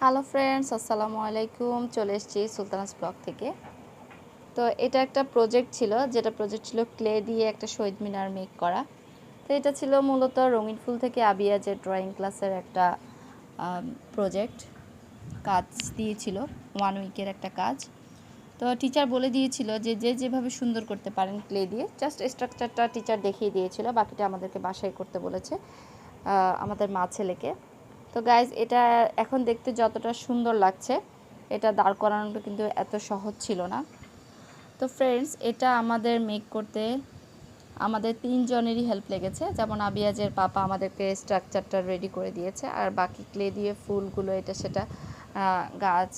Hello friends, আসসালামু আলাইকুম। চলে এসেছি সুলতানাস ব্লগ থেকে। তো এটা একটা প্রজেক্ট ছিল, ক্লে দিয়ে একটা শহীদ মিনার মেক করা। তো এটা ছিল মূলত রঙিন ফুল থেকে আবিয়াজের ড্রয়িং ক্লাসের একটা প্রজেক্ট কাজ দিয়েছিল, 1 উইকের একটা কাজ। তো টিচার বলে দিয়েছিল যে যেভাবে সুন্দর করতে পারেন ক্লে দিয়ে, জাস্ট স্ট্রাকচারটা টিচার দেখিয়ে দিয়েছিল, বাকিটা আমাদেরকে বাসায় করতে বলেছে আমাদের মা ছেলেকে। তো গাইজ, এটা এখন দেখতে যতটা সুন্দর লাগছে, এটা দাঁড় করানোটা কিন্তু এত সহজ ছিল না। তো ফ্রেন্ডস, এটা আমাদের মেক করতে আমাদের 3 জনেরই হেল্প লেগেছে। যেমন আবিয়াজের পাপা আমাদেরকে স্ট্রাকচারটা রেডি করে দিয়েছে, আর বাকি ক্লে দিয়ে ফুলগুলো এটা সেটা গাছ,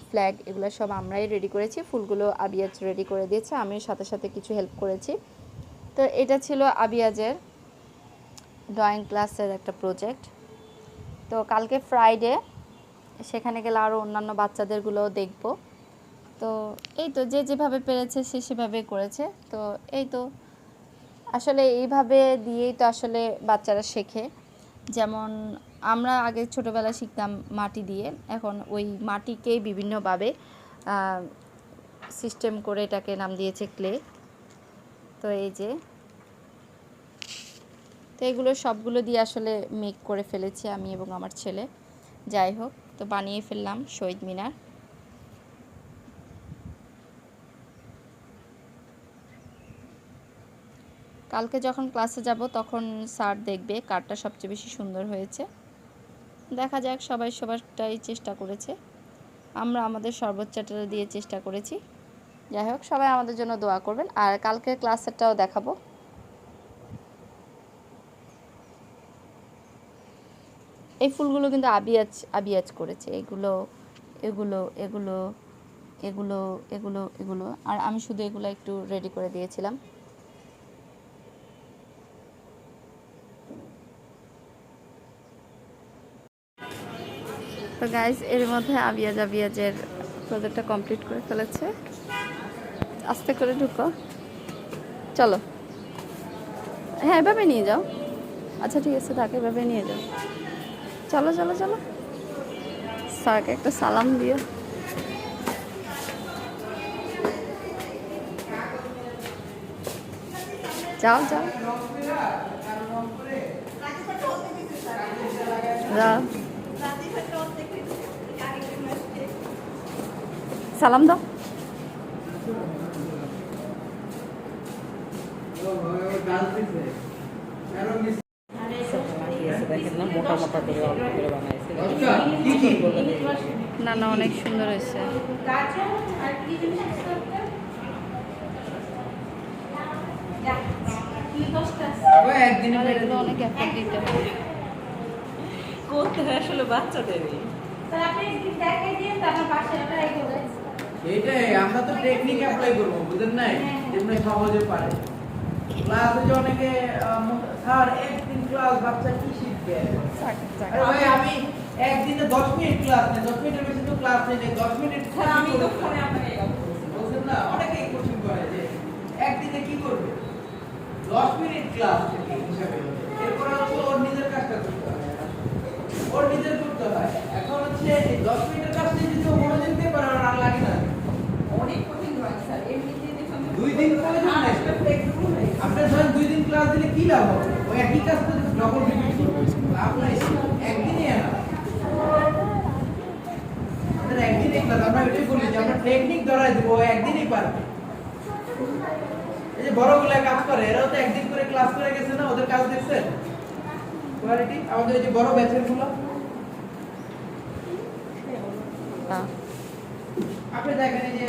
ফ্ল্যাগ, এগুলো সব আমরাই রেডি করেছি। ফুলগুলো আবিয়াজ রেডি করে দিয়েছে, আমিও সাথে সাথে কিছু হেল্প করেছি। তো এটা ছিল আবিয়াজের ড্রয়িং ক্লাসের একটা প্রজেক্ট। তো কালকে ফ্রাইডে, সেখানে গেলে আরও অন্যান্য বাচ্চাদেরগুলোও দেখব। তো এই তো যে যেভাবে পেরেছে সে সেভাবে করেছে। তো এই তো আসলে এইভাবে দিয়েই তো আসলে বাচ্চারা শেখে। যেমন আমরা আগে ছোটোবেলায় শিখতাম মাটি দিয়ে, এখন ওই মাটিকেই বিভিন্নভাবে সিস্টেম করে এটাকে নাম দিয়েছে ক্লে। তো এই যে, তো এগুলো সবগুলো দিয়ে আসলে মেক করে ফেলেছি আমি এবং আমার ছেলে। যাই হোক, তো বানিয়ে ফেললাম শহীদ মিনার। কালকে যখন ক্লাসে যাব তখন স্যার দেখবে কারটা সবচেয়ে বেশি সুন্দর হয়েছে। দেখা যাক, সবাই সবারটাই চেষ্টা করেছে, আমরা আমাদের সর্বোচ্চটা দিয়ে চেষ্টা করেছি। যাই হোক, সবাই আমাদের জন্য দোয়া করবেন, আর কালকের ক্লাসেরটাও দেখাবো। এই ফুলগুলো কিন্তু আবিয়াজ আবিয়াজ করেছে, এগুলো এগুলো এগুলো এগুলো এগুলো এগুলো আর আমি শুধু এগুলো একটু রেডি করে দিয়েছিলাম। তো গাইজ, এর মধ্যে আবিয়াজের প্রজেক্টটা কমপ্লিট করে ফেলেছে। আস্তে করে ঢুকো, চলো। হ্যাঁ, এভাবে নিয়ে যাও। আচ্ছা ঠিক আছে, তাকে এভাবে নিয়ে যাও। চলো চলো চলো, স্যারকে একটা সালাম দিও। যাও যাও যাও, সালাম দাও। না না, অনেক সুন্দর হয়েছে। এগুলো অনেক এফর্ট দিতে হবে, করতে হয় আসলে বাচ্চাদেরই। এইটাই আমরা তো টেকনিক অ্যাপ্লাই করব, বুঝেন নাই? যেমন সহজে পারে। ক্লাসে যে অনেকে স্যার একদিন ক্লাস বাচ্চা কি শিখবে? আরে ভাই, আমি একদিনে 10 মিনিট ক্লাস নেই, 10 মিনিটের বেশি তো ক্লাস নেই, 10 মিনিট আমি তো ফোনে আপনাকে বলছেন না, অনেকেই কোচিং করে যে একদিনে কি করবে? 10 মিনিট ক্লাস থেকে হিসাবে এরপর হচ্ছে ওর নিজের কাজটা করতে হয়, ওর নিজের করতে হয়। এখন হচ্ছে এই 10 মিনিটের কাজটা যদি ও মনোযোগ দিয়ে পারে, আর লাগে না। অনেক কঠিন হয় স্যার, এমনিতে দেখুন 2 দিন করে যদি আসলে ফ্লেক্সিবল হয়ে আপনি ধরেন 2 দিন ক্লাস দিলে কি লাভ হবে? ওই একই কাজ তো ডবল রিপিট করবে, লাভ নাই। একদিনে না, আমাদের একদিনে ক্লাস, আমরা এটাই বলি যে আমরা টেকনিক ধরাই দেবো, একদিনই পারবে। এই যে বড়গুলা কাজ করে, এরাও তো একদিন করে ক্লাস করে গেছে না, ওদের কাজ দেখছেন কোয়ালিটি? আমাদের এই যে বড় ব্যাচের গুলো, আপনি দেখেন এই যে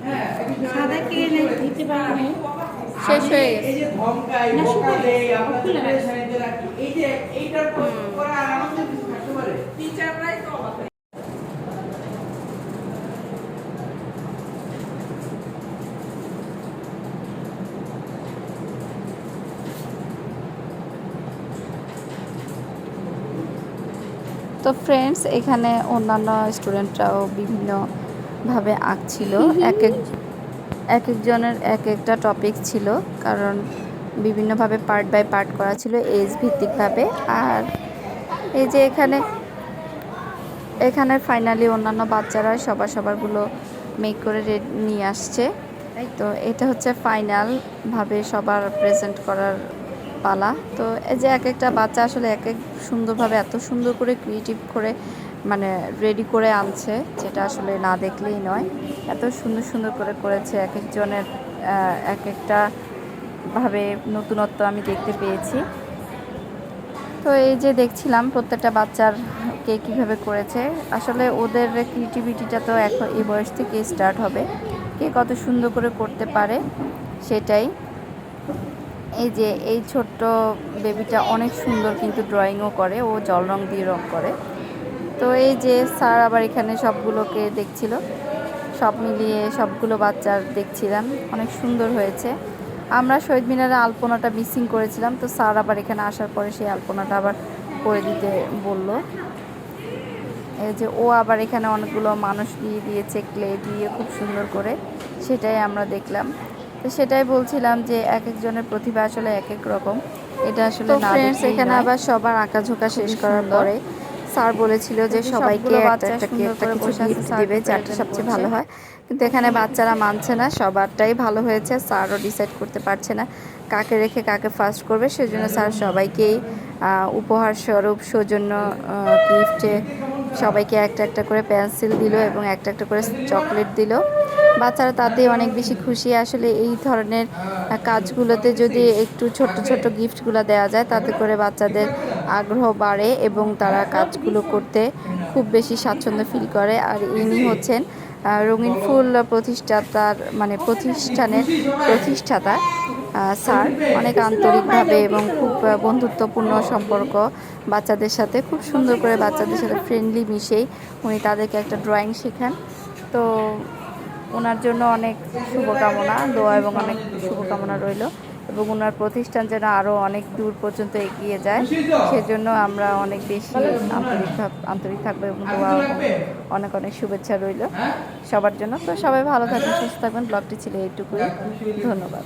হ্যাঁ, সাদা কিনে দিতে পারবো। শেষ হয়ে গেছে। এই যে ধমকাই বকালে আপনাদের পেরেশানিতে রাখি, এই যে এইটার পরে আর আনন্দ কিছু থাকতে পারে? টিচাররাই তো অবাক হয়। তো ফ্রেন্ডস, এখানে অন্যান্য স্টুডেন্টরাও বিভিন্নভাবে আঁকছিল। এক একজনের এক একটা টপিক ছিল, কারণ বিভিন্নভাবে পার্ট বাই পার্ট করা ছিল, এজ ভিত্তিকভাবে। আর এই যে এখানে এখানে ফাইনালি অন্যান্য বাচ্চারা সবারগুলো মেক করে নিয়ে আসছে। তো এটা হচ্ছে ফাইনাল ভাবে সবার প্রেজেন্ট করার পালা। তো এই যে এক একটা বাচ্চা আসলে এক এক সুন্দরভাবে এত সুন্দর করে ক্রিয়েটিভ করে মানে রেডি করে আনছে, যেটা আসলে না দেখলেই নয়। এত সুন্দর সুন্দর করে করেছে, এক একজনের এক একটা ভাবে নতুনত্ব আমি দেখতে পেয়েছি। তো এই যে দেখছিলাম প্রত্যেকটা বাচ্চার কে কীভাবে করেছে। আসলে ওদের ক্রিয়েটিভিটিটা তো এখন এই বয়স থেকে স্টার্ট হবে, কে কত সুন্দর করে করতে পারে সেটাই। এই যে এই ছোট্ট বেবিটা অনেক সুন্দর কিন্তু ড্রয়িংও করে, ও জল রং দিয়ে রং করে। তো এই যে স্যার আবার এখানে সবগুলোকে দেখছিল, সব মিলিয়ে সবগুলো বাচ্চার দেখছিলাম, অনেক সুন্দর হয়েছে। আমরা শহীদ মিনারে আলপনাটা মিসিং করেছিলাম, তো স্যার আবার এখানে আসার পরে সেই আলপনাটা আবার করে দিতে বলল। এই যে ও আবার এখানে অনেকগুলো মানুষ দিয়ে দিয়েছে ক্লে দিয়ে খুব সুন্দর করে, সেটাই আমরা দেখলাম। তো সেটাই বলছিলাম যে এক একজনের প্রতিভা আসলে এক এক রকম, এটা আসলে না দেখলেই নয়। এখানে আবার সবার আঁকাঝোঁকা শেষ করার পরে স্যার বলেছিল যে সবাইকে একটা কিছু গিফট দিবে, যারটা সবচেয়ে ভালো হয়। কিন্তু এখানে বাচ্চারা মানছে না, সবারটাই ভালো হয়েছে। স্যারও ডিসাইড করতে পারছে না কাকে রেখে কাকে ফার্স্ট করবে, সেজন্য স্যার সবাইকেই উপহার স্বরূপ সৌজন্য গিফটে সবাইকে একটা একটা করে পেন্সিল দিল এবং একটা একটা করে চকলেট দিল। বাচ্চারা তাতেই অনেক বেশি খুশি। আসলে এই ধরনের কাজগুলোতে যদি একটু ছোট ছোট গিফটগুলো দেওয়া যায়, তাতে করে বাচ্চাদের আগ্রহ বাড়ে এবং তারা কাজগুলো করতে খুব বেশি স্বাচ্ছন্দ্য ফিল করে। আর ইনি হচ্ছেন রঙিন ফুল প্রতিষ্ঠানের প্রতিষ্ঠাতা স্যার। অনেক আন্তরিকভাবে এবং খুব বন্ধুত্বপূর্ণ সম্পর্ক বাচ্চাদের সাথে, খুব সুন্দর করে বাচ্চাদের সাথে ফ্রেন্ডলি মিশেই উনি তাদেরকে একটা ড্রয়িং শেখান। তো ওনার জন্য অনেক শুভকামনা, দোয়া এবং অনেক শুভকামনা রইল, এবং ওনার প্রতিষ্ঠান যেন আরও অনেক দূর পর্যন্ত এগিয়ে যায়, সেজন্য আমরা অনেক বেশি আন্তরিক থাকবো এবং দোয়া এবং অনেক অনেক শুভেচ্ছা রইল সবার জন্য। তো সবাই ভালো থাকবেন, সুস্থ থাকবেন। ব্লগটি ছিল এইটুকুই, ধন্যবাদ।